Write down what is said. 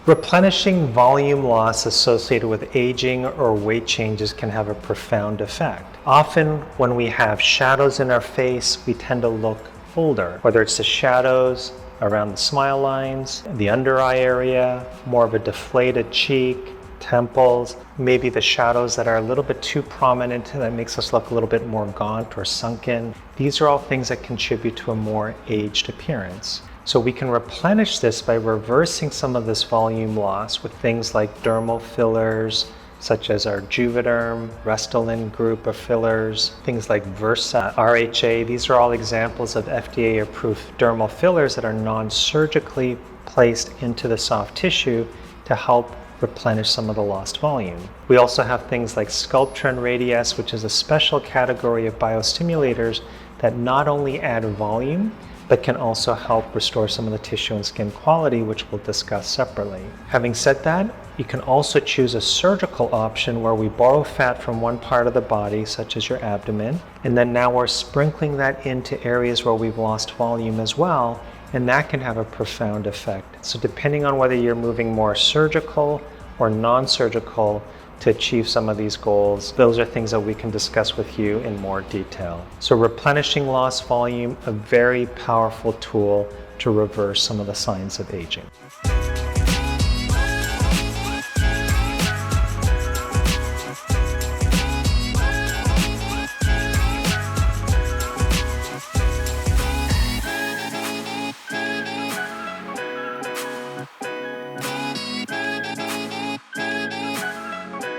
Replenishing volume loss associated with aging or weight changes can have a profound effect. Often when we have shadows in our face, we tend to look older, whether it's the shadows around the smile lines, the under eye area, more of a deflated cheek, temples, maybe the shadows that are a little bit too prominent that makes us look a little bit more gaunt or sunken. These are all things that contribute to a more aged appearance. So we can replenish this by reversing some of this volume loss with things like dermal fillers, such as our Juvederm, Restylane group of fillers, things like Versa, RHA. These are all examples of FDA-approved dermal fillers that are non-surgically placed into the soft tissue to help replenish some of the lost volume. We also have things like Sculptra and Radiesse, which is a special category of biostimulators that not only add volume, but can also help restore some of the tissue and skin quality, which we'll discuss separately. Having said that, you can also choose a surgical option where we borrow fat from one part of the body, such as your abdomen, and then now we're sprinkling that into areas where we've lost volume as well, and that can have a profound effect. So depending on whether you're moving more surgical or non-surgical to achieve some of these goals, those are things that we can discuss with you in more detail. So replenishing lost volume, a very powerful tool to reverse some of the signs of aging.